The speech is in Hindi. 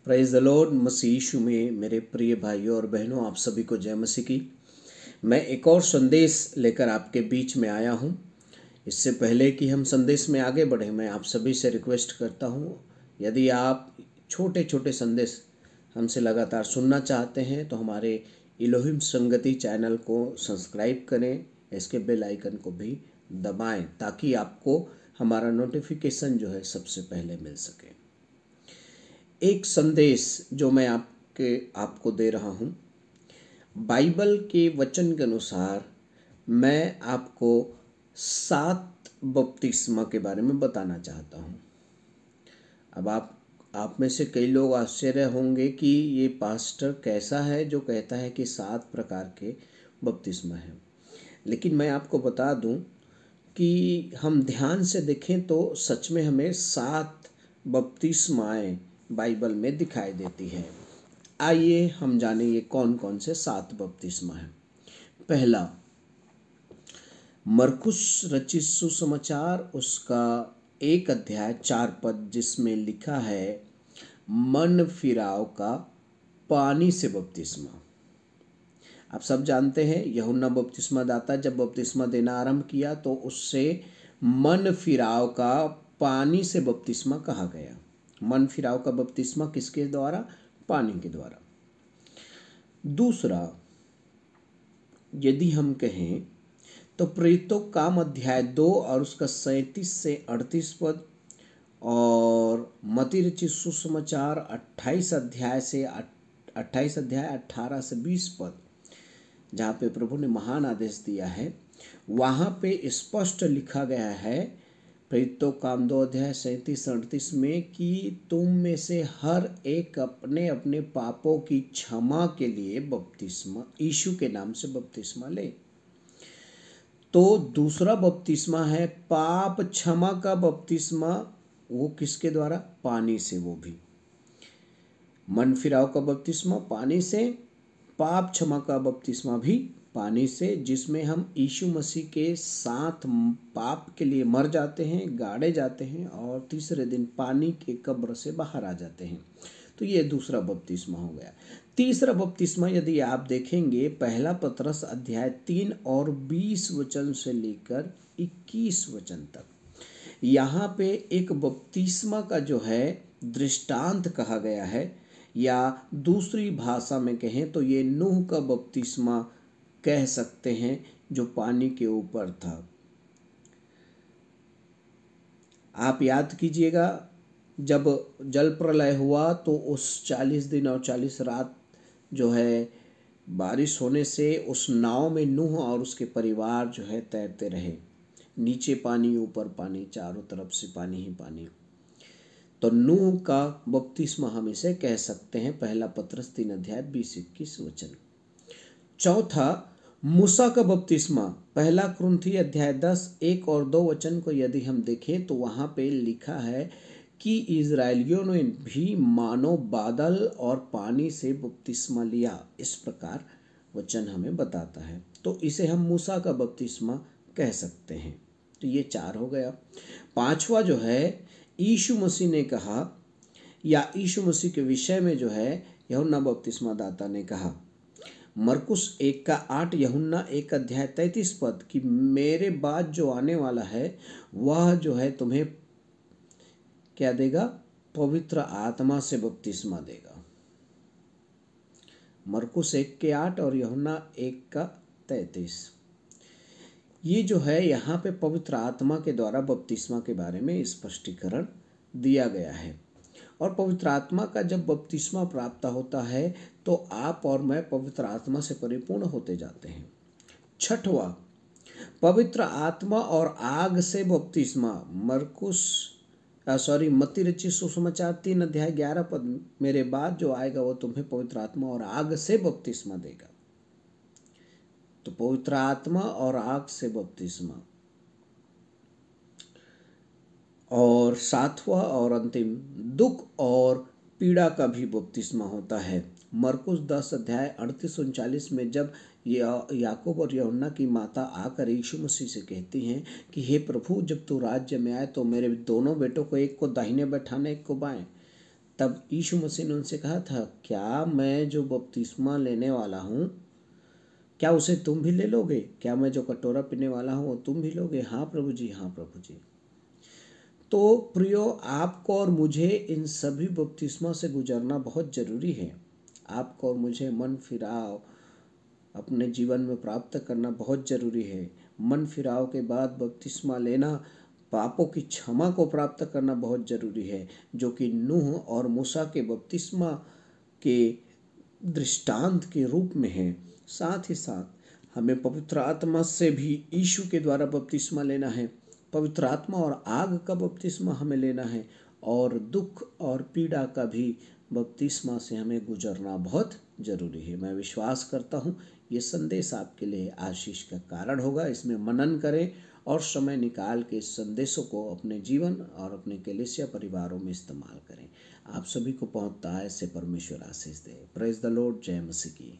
Praise the lord. मसीह यीशु में मेरे प्रिय भाइयों और बहनों, आप सभी को जय मसीह की। मैं एक और संदेश लेकर आपके बीच में आया हूं। इससे पहले कि हम संदेश में आगे बढ़ें, मैं आप सभी से रिक्वेस्ट करता हूं, यदि आप छोटे छोटे संदेश हमसे लगातार सुनना चाहते हैं तो हमारे इलोहिम संगति चैनल को सब्सक्राइब करें, इसके बेल आइकन को भी दबाएं ताकि आपको हमारा नोटिफिकेशन जो है सबसे पहले मिल सके। एक संदेश जो मैं आपको दे रहा हूं, बाइबल के वचन के अनुसार मैं आपको 7 बपतिस्मा के बारे में बताना चाहता हूं। अब आप में से कई लोग आश्चर्य होंगे कि ये पास्टर कैसा है जो कहता है कि 7 प्रकार के बपतिस्मा हैं। लेकिन मैं आपको बता दूं कि हम ध्यान से देखें तो सच में हमें 7 बपतिस्माएं बाइबल में दिखाई देती है। आइए हम जानें ये कौन कौन से 7 बपतिस्मा हैं। पहला, मरकुस रचित सुसमाचार, उसका 1 अध्याय 4 पद, जिसमें लिखा है मन फिराव का पानी से बपतिस्मा। आप सब जानते हैं यूहन्ना बपतिस्मा दाता जब बपतिस्मा देना आरंभ किया तो उससे मन फिराव का पानी से बपतिस्मा कहा गया। मन फिराव का बपतिस्मा किसके द्वारा? पानी के द्वारा। दूसरा, यदि हम कहें तो प्रेरितों काम अध्याय 2 और उसका 37 से 38 पद, और मत्ती रचित सुसमाचार 28 अध्याय 18 से 20 पद, जहाँ पे प्रभु ने महान आदेश दिया है, वहाँ पे स्पष्ट लिखा गया है प्रेरितों काम 2 अध्याय 37-38 में कि तुम में से हर एक अपने अपने पापों की क्षमा के लिए बपतिस्मा यीशु के नाम से बपतिस्मा ले। तो दूसरा बपतिस्मा है पाप क्षमा का बपतिस्मा। वो किसके द्वारा? पानी से। वो भी मन फिराव का बपतिस्मा पानी से, पाप क्षमा का बपतिस्मा भी पानी से, जिसमें हम यीशु मसीह के साथ पाप के लिए मर जाते हैं, गाड़े जाते हैं और तीसरे दिन पानी के कब्र से बाहर आ जाते हैं। तो ये दूसरा बपतिस्मा हो गया। तीसरा बपतिस्मा यदि आप देखेंगे, पहला पतरस अध्याय 3 और 20 वचन से लेकर 21 वचन तक, यहाँ पे एक बपतिस्मा का जो है दृष्टांत कहा गया है, या दूसरी भाषा में कहें तो ये नूह का बपतिस्मा कह सकते हैं जो पानी के ऊपर था। आप याद कीजिएगा, जब जल प्रलय हुआ तो उस 40 दिन और 40 रात जो है बारिश होने से उस नाव में नूह और उसके परिवार जो है तैरते रहे। नीचे पानी, ऊपर पानी, चारों तरफ से पानी ही पानी। तो नूह का बपतिस्मा हम इसे कह सकते हैं। पहला पतरस 3 अध्याय 20-21 वचन। चौथा, मूसा का बपतिस्मा, पहला कुरिन्थी अध्याय 10 1 और 2 वचन को यदि हम देखें तो वहाँ पे लिखा है कि इजरायलियों ने भी मानो बादल और पानी से बपतिस्मा लिया। इस प्रकार वचन हमें बताता है, तो इसे हम मूसा का बपतिस्मा कह सकते हैं। तो ये 4 हो गया। पांचवा जो है यीशु मसीह ने कहा, या यीशु मसीह के विषय में जो है यूहन्ना बपतिस्मा दाता ने कहा, मरकुस 1 का 8, यूहन्ना 1 अध्याय 33 पद, कि मेरे बाद जो आने वाला है वह जो है तुम्हें क्या देगा? पवित्र आत्मा से बपतिस्मा देगा। मरकुस 1 के 8 और यूहन्ना 1 का 33। ये जो है यहाँ पे पवित्र आत्मा के द्वारा बपतिस्मा के बारे में स्पष्टीकरण दिया गया है। और पवित्र आत्मा का जब बपतिस्मा प्राप्त होता है तो आप और मैं पवित्र आत्मा से परिपूर्ण होते जाते हैं। छठवा, पवित्र आत्मा और आग से बपतिस्मा, मत्ती रचित सुसमाचार 3 अध्याय 11 पद, मेरे बाद जो आएगा वो तुम्हें पवित्र आत्मा और आग से बपतिस्मा देगा। तो पवित्र आत्मा और आग से बपतिस्मा। और 7वां और अंतिम, दुख और पीड़ा का भी बपतिस्मा होता है। मरकुस 10 अध्याय 38-39 में जब याकूब और यूहन्ना की माता आकर यीशु मसीह से कहती हैं कि हे प्रभु, जब तू राज्य में आए तो मेरे दोनों बेटों को, एक को दाहिने बैठाना, एक को बाएं, तब यीशु मसीह ने उनसे कहा था, क्या मैं जो बपतिस्मा लेने वाला हूँ, क्या उसे तुम भी ले लोगे? क्या मैं जो कटोरा पीने वाला हूँ वो तुम भी लोगे? हाँ प्रभु जी, हाँ प्रभु जी। तो प्रियो, आपको और मुझे इन सभी बपतिस्मा से गुजरना बहुत जरूरी है। आपको और मुझे मन फिराव अपने जीवन में प्राप्त करना बहुत जरूरी है। मन फिराव के बाद बपतिस्मा लेना, पापों की क्षमा को प्राप्त करना बहुत जरूरी है, जो कि नूह और मूसा के बपतिस्मा के दृष्टांत के रूप में है। साथ ही साथ हमें पवित्र आत्मा से भी यीशु के द्वारा बपतिस्मा लेना है। पवित्र आत्मा और आग का बपतिस्मा हमें लेना है, और दुख और पीड़ा का भी बपतिस्मा से हमें गुजरना बहुत जरूरी है। मैं विश्वास करता हूँ ये संदेश आपके लिए आशीष का कारण होगा। इसमें मनन करें और समय निकाल के इस संदेशों को अपने जीवन और अपने कलीसिया परिवारों में इस्तेमाल करें। आप सभी को बहुत ताय से परमेश्वर आशीष दे। Praise the lord. जय मसीह की।